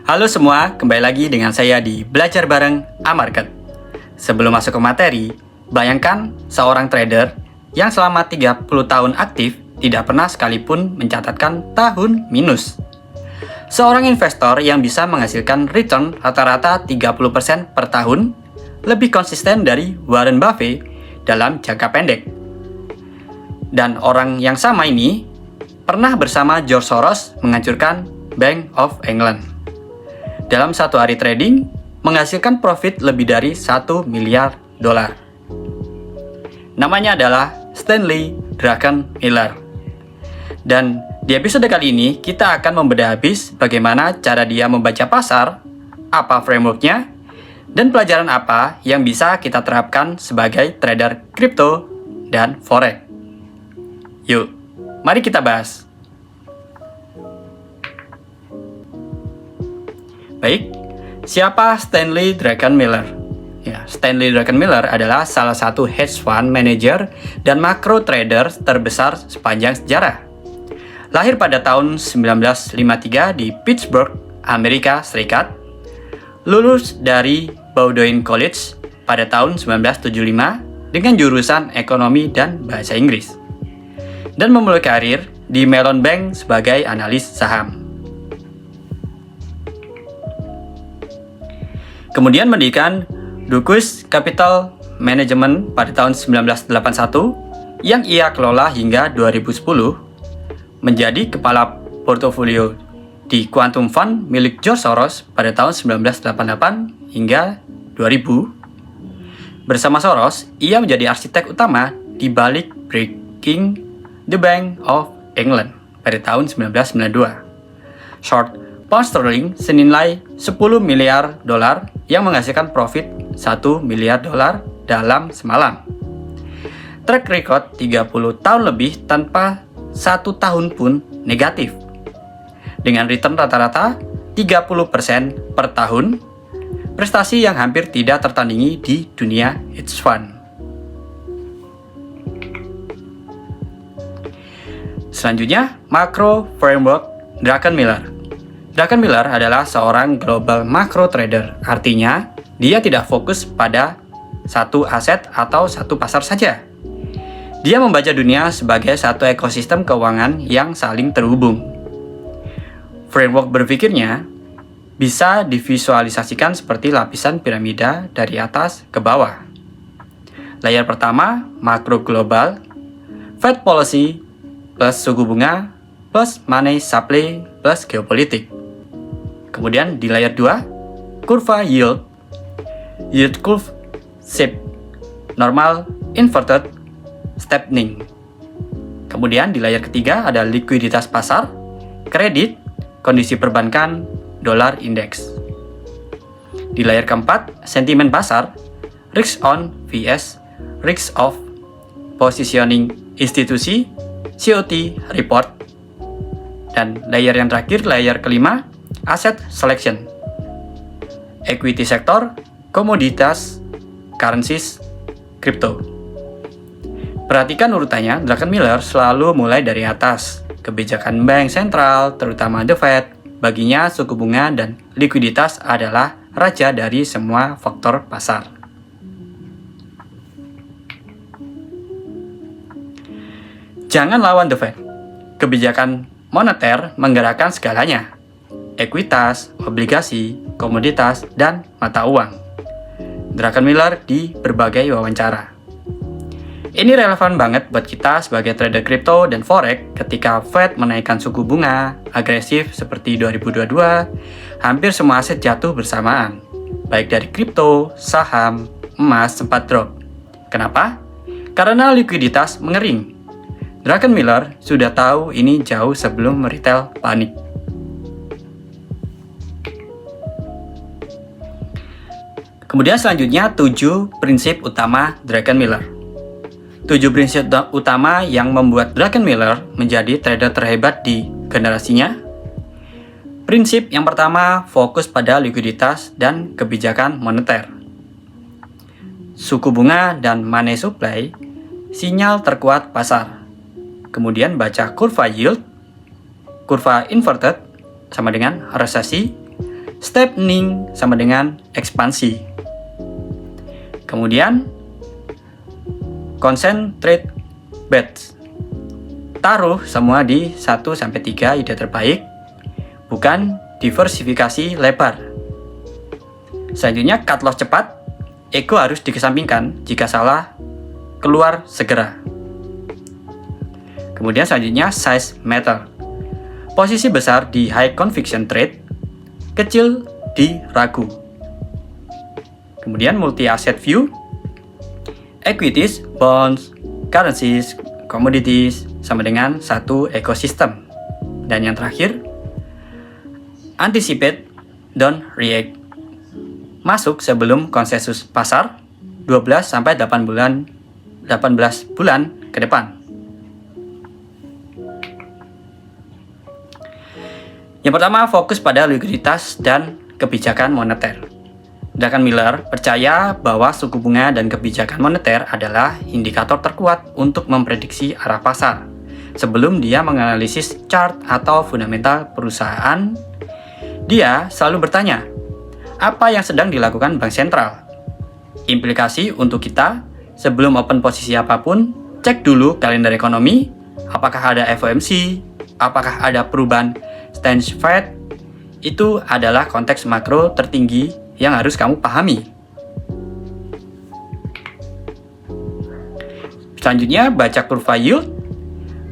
Halo semua, kembali lagi dengan saya di Belajar Bareng Amarket. Sebelum masuk ke materi, bayangkan seorang trader yang selama 30 tahun aktif tidak pernah sekalipun mencatatkan tahun minus. Seorang investor yang bisa menghasilkan return rata-rata 30% per tahun lebih konsisten dari Warren Buffett dalam jangka pendek. Dan orang yang sama ini pernah bersama George Soros menghancurkan Bank of England. Dalam satu hari trading, menghasilkan profit lebih dari 1 miliar dolar. Namanya adalah Stanley Druckenmiller. Dan di episode kali ini, kita akan membedah habis bagaimana cara dia membaca pasar, apa frameworknya, dan pelajaran apa yang bisa kita terapkan sebagai trader kripto dan forex. Yuk, mari kita bahas. Baik, siapa Stanley Druckenmiller? Stanley Druckenmiller adalah salah satu hedge fund manager dan macro trader terbesar sepanjang sejarah. Lahir pada tahun 1953 di Pittsburgh, Amerika Serikat. Lulus dari Bowdoin College pada tahun 1975 dengan jurusan ekonomi dan bahasa Inggris. Dan memulai karir di Mellon Bank sebagai analis saham. Kemudian mendirikan Ducus Capital Management pada tahun 1981 yang ia kelola hingga 2010, menjadi kepala portofolio di Quantum Fund milik George Soros pada tahun 1988 hingga 2000. Bersama Soros, ia menjadi arsitek utama di balik Breaking the Bank of England pada tahun 1992. Short pound sterling senilai 10 miliar dolar yang menghasilkan profit 1 miliar dolar dalam semalam. Track record 30 tahun lebih tanpa 1 tahun pun negatif. Dengan return rata-rata 30% per tahun, prestasi yang hampir tidak tertandingi di dunia hedge fund. Selanjutnya, macro framework Druckenmiller. Druckenmiller adalah seorang global macro trader, artinya dia tidak fokus pada satu aset atau satu pasar saja. Dia membaca dunia sebagai satu ekosistem keuangan yang saling terhubung. Framework berpikirnya bisa divisualisasikan seperti lapisan piramida dari atas ke bawah. Layer pertama, makro global, Fed policy plus suku bunga plus money supply plus geopolitik. Kemudian di layer 2, kurva yield curve shape, normal, inverted, steepening. Kemudian di layer ketiga ada likuiditas pasar, kredit, kondisi perbankan, dolar index. Di layer keempat, sentimen pasar, risk on vs risk off, positioning institusi, COT report. Dan layer yang terakhir, layer kelima, asset selection, equity sektor, komoditas, currencies, crypto. Perhatikan urutannya, Druckenmiller selalu mulai dari atas. Kebijakan bank sentral, terutama The Fed, baginya suku bunga dan likuiditas adalah raja dari semua faktor pasar. Jangan lawan The Fed. Kebijakan moneter menggerakkan segalanya. Ekuitas, obligasi, komoditas, dan mata uang. Druckenmiller di berbagai wawancara. Ini relevan banget buat kita sebagai trader kripto dan forex ketika Fed menaikkan suku bunga agresif seperti 2022, hampir semua aset jatuh bersamaan. Baik dari kripto, saham, emas sempat drop. Kenapa? Karena likuiditas mengering. Druckenmiller sudah tahu ini jauh sebelum retail panik. Kemudian selanjutnya 7 prinsip utama Druckenmiller. 7 prinsip utama yang membuat Druckenmiller menjadi trader terhebat di generasinya. Prinsip yang pertama, fokus pada likuiditas dan kebijakan moneter. Suku bunga dan money supply, sinyal terkuat pasar. Kemudian baca kurva yield, kurva inverted, sama dengan resesi, Steepening sama dengan ekspansi. Kemudian concentrate bets. Taruh semua di 1-3 ide terbaik, bukan diversifikasi lebar. Selanjutnya cut loss cepat. Ego harus dikesampingkan, jika salah keluar segera. Kemudian selanjutnya size matter. Posisi besar di high conviction trade, kecil di ragu. Kemudian multi asset view, equities, bonds, currencies, commodities sama dengan satu ekosistem. Dan yang terakhir, anticipate, don't react. Masuk sebelum konsensus pasar 12-18 bulan ke depan. Yang pertama, fokus pada likuiditas dan kebijakan moneter. Druckenmiller percaya bahwa suku bunga dan kebijakan moneter adalah indikator terkuat untuk memprediksi arah pasar. Sebelum dia menganalisis chart atau fundamental perusahaan, dia selalu bertanya, apa yang sedang dilakukan bank sentral? Implikasi untuk kita, sebelum open posisi apapun, cek dulu kalender ekonomi, apakah ada FOMC, apakah ada perubahan stance Fed. Itu adalah konteks makro tertinggi yang harus kamu pahami. Selanjutnya, baca kurva yield.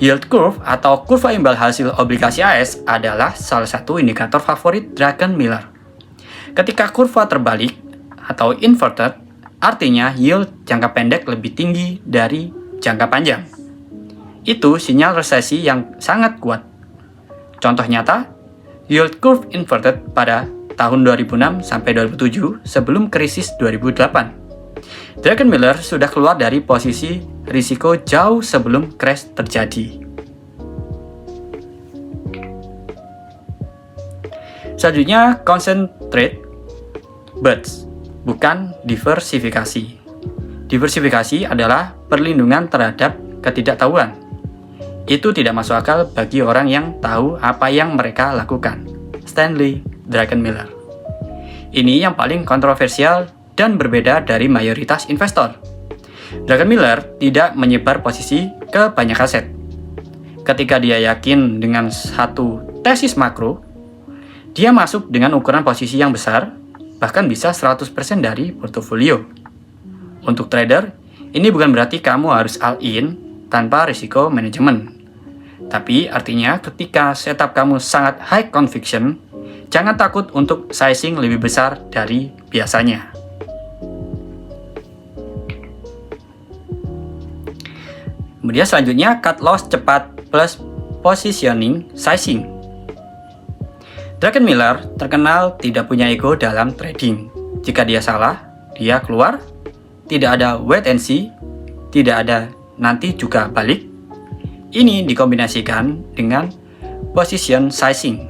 Yield curve atau kurva imbal hasil obligasi AS adalah salah satu indikator favorit Druckenmiller. Ketika kurva terbalik atau inverted, artinya yield jangka pendek lebih tinggi dari jangka panjang. Itu sinyal resesi yang sangat kuat. Contoh nyata, yield curve inverted pada tahun 2006 sampai 2007 sebelum krisis 2008. Druckenmiller sudah keluar dari posisi risiko jauh sebelum crash terjadi. Selanjutnya, concentrate bets, bukan diversifikasi. Diversifikasi adalah perlindungan terhadap ketidaktahuan. Itu tidak masuk akal bagi orang yang tahu apa yang mereka lakukan. Stanley Druckenmiller. Ini yang paling kontroversial dan berbeda dari mayoritas investor. Druckenmiller tidak menyebar posisi ke banyak aset. Ketika dia yakin dengan satu tesis makro, dia masuk dengan ukuran posisi yang besar, bahkan bisa 100% dari portofolio. Untuk trader, ini bukan berarti kamu harus all-in tanpa risiko manajemen. Tapi artinya ketika setup kamu sangat high conviction, jangan takut untuk sizing lebih besar dari biasanya. Kemudian selanjutnya, cut loss cepat plus positioning sizing. Druckenmiller terkenal tidak punya ego dalam trading. Jika dia salah, dia keluar. Tidak ada wait and see, tidak ada nanti juga balik. Ini dikombinasikan dengan position sizing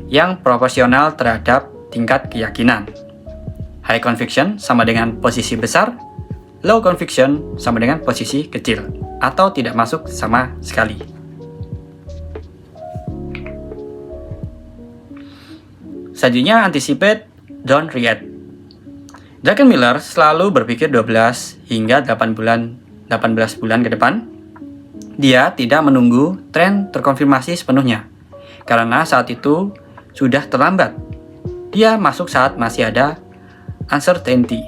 yang proporsional terhadap tingkat keyakinan. High conviction sama dengan posisi besar, low conviction sama dengan posisi kecil atau tidak masuk sama sekali. Selanjutnya, anticipate, don't react. Druckenmiller selalu berpikir 12 hingga 18 bulan ke depan. Dia tidak menunggu tren terkonfirmasi sepenuhnya, karena saat itu sudah terlambat. Dia masuk saat masih ada uncertainty.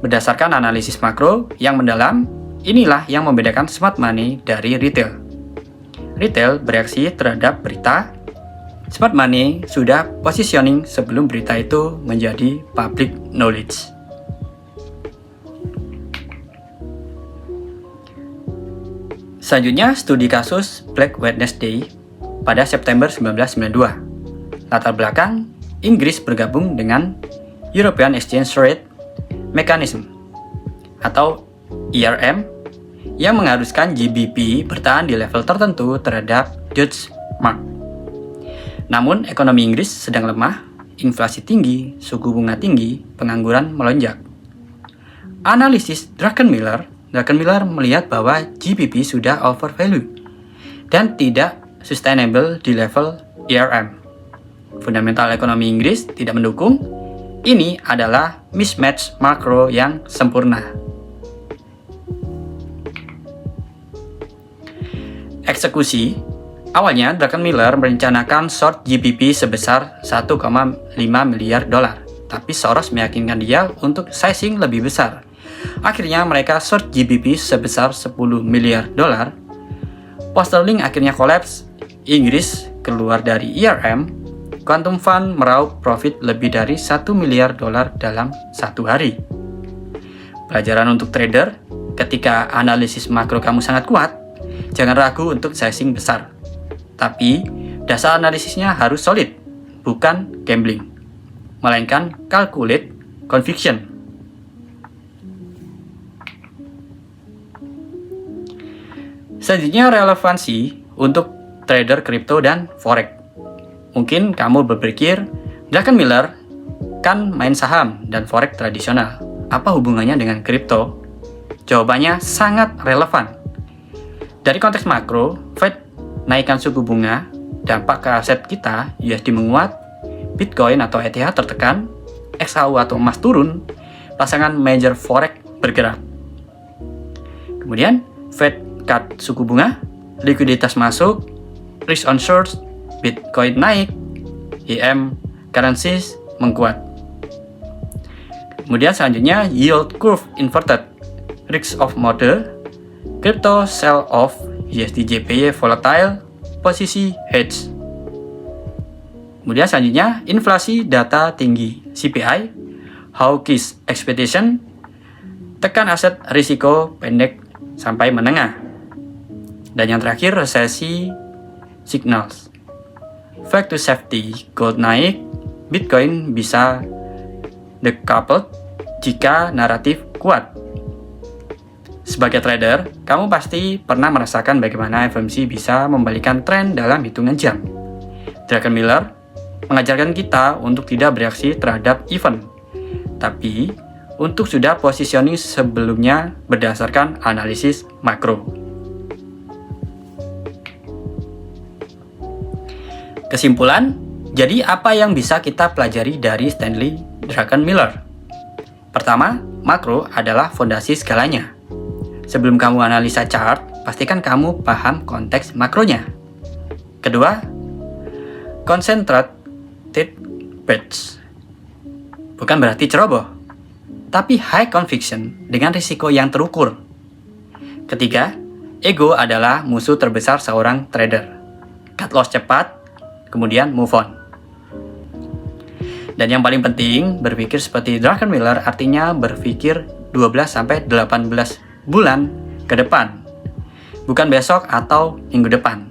Berdasarkan analisis makro yang mendalam, inilah yang membedakan smart money dari retail. Retail bereaksi terhadap berita. Smart money sudah positioning sebelum berita itu menjadi public knowledge. Selanjutnya, studi kasus Black Wednesday pada September 1992. Latar belakang, Inggris bergabung dengan European Exchange Rate Mechanism atau ERM yang mengharuskan GBP bertahan di level tertentu terhadap Deutsche Mark. Namun, ekonomi Inggris sedang lemah, inflasi tinggi, suku bunga tinggi, pengangguran melonjak. Analisis Druckenmiller melihat bahwa GBP sudah overvalued dan tidak sustainable di level ERM. fundamental ekonomi Inggris tidak mendukung, ini adalah mismatch makro yang sempurna. Eksekusi. Awalnya, Druckenmiller merencanakan short GBP sebesar 1,5 miliar dolar, tapi Soros meyakinkan dia untuk sizing lebih besar. Akhirnya mereka short GBP sebesar 10 miliar dolar. Pound sterling akhirnya kolaps, Inggris keluar dari ERM, Quantum Fund meraup profit lebih dari 1 miliar dolar dalam satu hari. Pelajaran untuk trader, ketika analisis makro kamu sangat kuat, jangan ragu untuk sizing besar. Tapi, dasar analisisnya harus solid, bukan gambling, melainkan calculate conviction. Selanjutnya, relevansi untuk trader kripto dan forex. Mungkin kamu berpikir, Druckenmiller kan main saham dan forex tradisional. Apa hubungannya dengan kripto? Jawabannya sangat relevan. Dari konteks makro, Fed naikkan suku bunga, dampak ke aset kita, USD menguat, Bitcoin atau ETH tertekan, XAU atau emas turun, pasangan major forex bergerak. Kemudian, Fed cut suku bunga, likuiditas masuk, risk on short, Bitcoin naik, EM currencies menguat. Kemudian selanjutnya, yield curve inverted, risk of model, crypto sell off, USD JPY volatile, posisi hedge. Kemudian selanjutnya, inflasi data tinggi, CPI, hawkish expectation, tekan aset risiko pendek sampai menengah. Dan yang terakhir, resesi signals. Back to safety, gold naik, Bitcoin bisa decoupled jika naratif kuat. Sebagai trader, kamu pasti pernah merasakan bagaimana FOMC bisa membalikan tren dalam hitungan jam. Druckenmiller mengajarkan kita untuk tidak bereaksi terhadap event, tapi untuk sudah positioning sebelumnya berdasarkan analisis makro. Kesimpulan, jadi apa yang bisa kita pelajari dari Stanley Druckenmiller? Pertama, makro adalah fondasi segalanya. Sebelum kamu analisa chart, pastikan kamu paham konteks makronya. Kedua, concentrated bets. Bukan berarti ceroboh, tapi high conviction dengan risiko yang terukur. Ketiga, ego adalah musuh terbesar seorang trader. Cut loss cepat, kemudian move on. Dan yang paling penting, berpikir seperti Druckenmiller artinya berpikir 12-18 bulan ke depan, bukan besok atau minggu depan.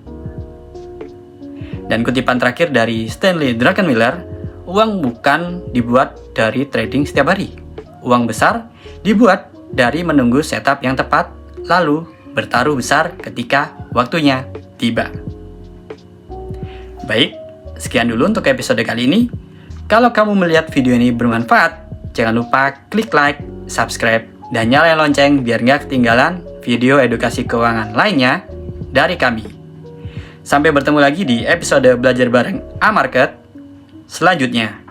Dan kutipan terakhir dari Stanley Druckenmiller, uang bukan dibuat dari trading setiap hari. Uang besar dibuat dari menunggu setup yang tepat, lalu bertaruh besar ketika waktunya tiba. Baik, sekian dulu untuk episode kali ini. Kalau kamu melihat video ini bermanfaat, jangan lupa klik like, subscribe, dan nyalain lonceng biar nggak ketinggalan video edukasi keuangan lainnya dari kami. Sampai bertemu lagi di episode Belajar Bareng A-Market selanjutnya.